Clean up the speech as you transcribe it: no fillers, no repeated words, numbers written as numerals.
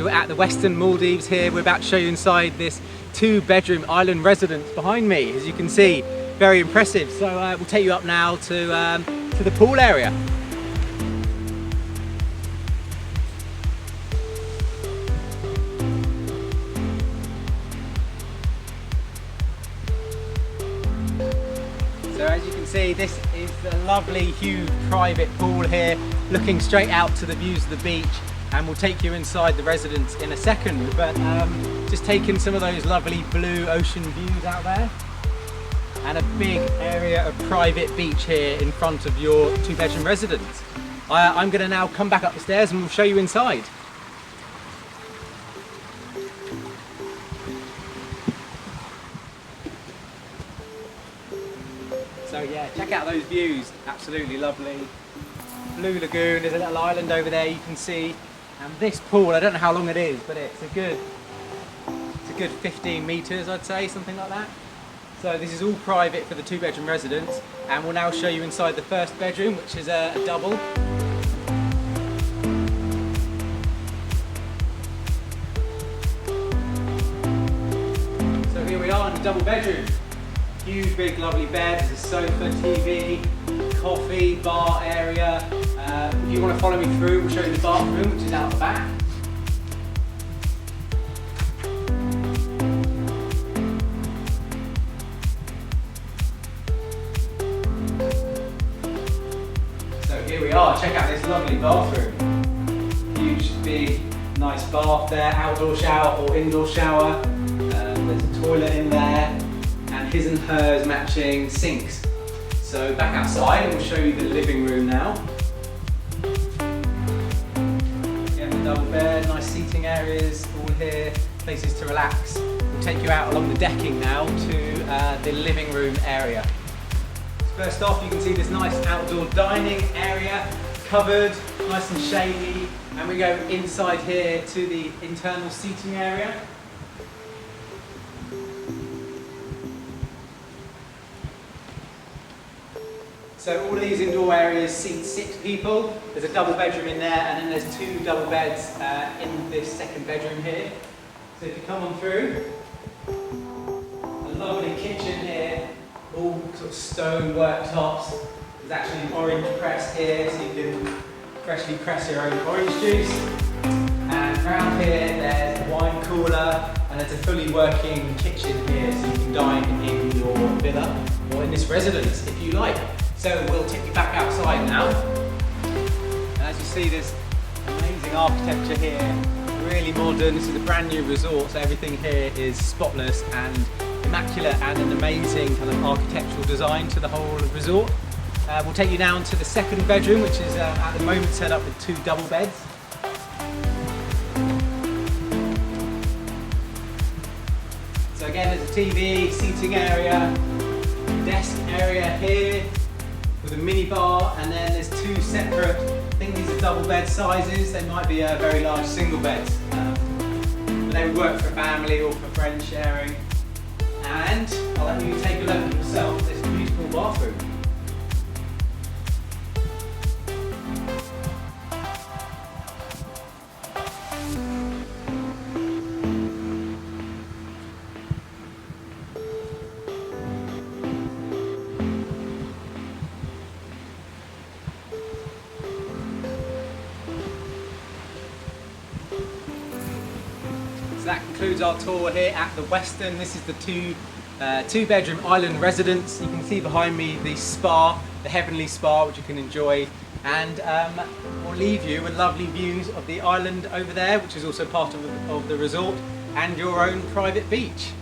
we're at the Westin Maldives here. We're about to show you inside this 2-bedroom island residence behind me. As you can see, very impressive. So we'll take you up now to the pool area. So as you can see, this is the lovely huge private pool here, looking straight out to the views of the beach, and we'll take you inside the residence in a second. But just taking some of those lovely blue ocean views out there, and a big area of private beach here in front of your 2-bedroom residence. I'm going to now come back up the stairs and we'll show you inside. So yeah, check out those views, absolutely lovely. Blue lagoon, there's a little island over there you can see. And this pool, I don't know how long it is, but it's a good 15 metres I'd say, something like that. So this is all private for the 2-bedroom residence, and we'll now show you inside the first bedroom, which is a double. So here we are in the double bedroom. Huge, big, lovely bed. There's a sofa, TV, coffee, bar area. If you want to follow me through, we'll show you the bathroom, which is out the back. So here we are. Check out this lovely bathroom. Huge, big, nice bath there. Outdoor shower or indoor shower. There's a toilet in there. And his and hers matching sinks. So back outside and we'll show you the living room now. Again, the double bed, nice seating areas all here, places to relax. We'll take you out along the decking now to the living room area. First off, you can see this nice outdoor dining area, covered, nice and shady, and we go inside here to the internal seating area. So all of these indoor areas seat 6 people. There's a double bedroom in there, and then there's 2 double beds in this second bedroom here. So if you come on through, a lovely kitchen here, all sort of stone worktops. There's actually an orange press here, so you can freshly press your own orange juice. And around here, there's a wine cooler, and there's a fully working kitchen here, so you can dine in your villa or in this residence if you like. So we'll take you back outside now. And as you see, there's amazing architecture here, really modern. This is a brand new resort, so everything here is spotless and immaculate, and an amazing kind of architectural design to the whole resort. We'll take you down to the second bedroom, which is at the moment set up with 2 double beds. So again, there's a TV, seating area, desk area here, with a mini bar, and then there's 2 separate, I think these are double bed sizes. They might be very large single beds, but they would work for a family or for friends sharing. And I'll let you take a look at yourself, this beautiful bathroom. So that concludes our tour here at the Westin. This is the 2-bedroom island residence. You can see behind me the spa, the heavenly spa, which you can enjoy. And we'll leave you with lovely views of the island over there, which is also part of the resort, and your own private beach.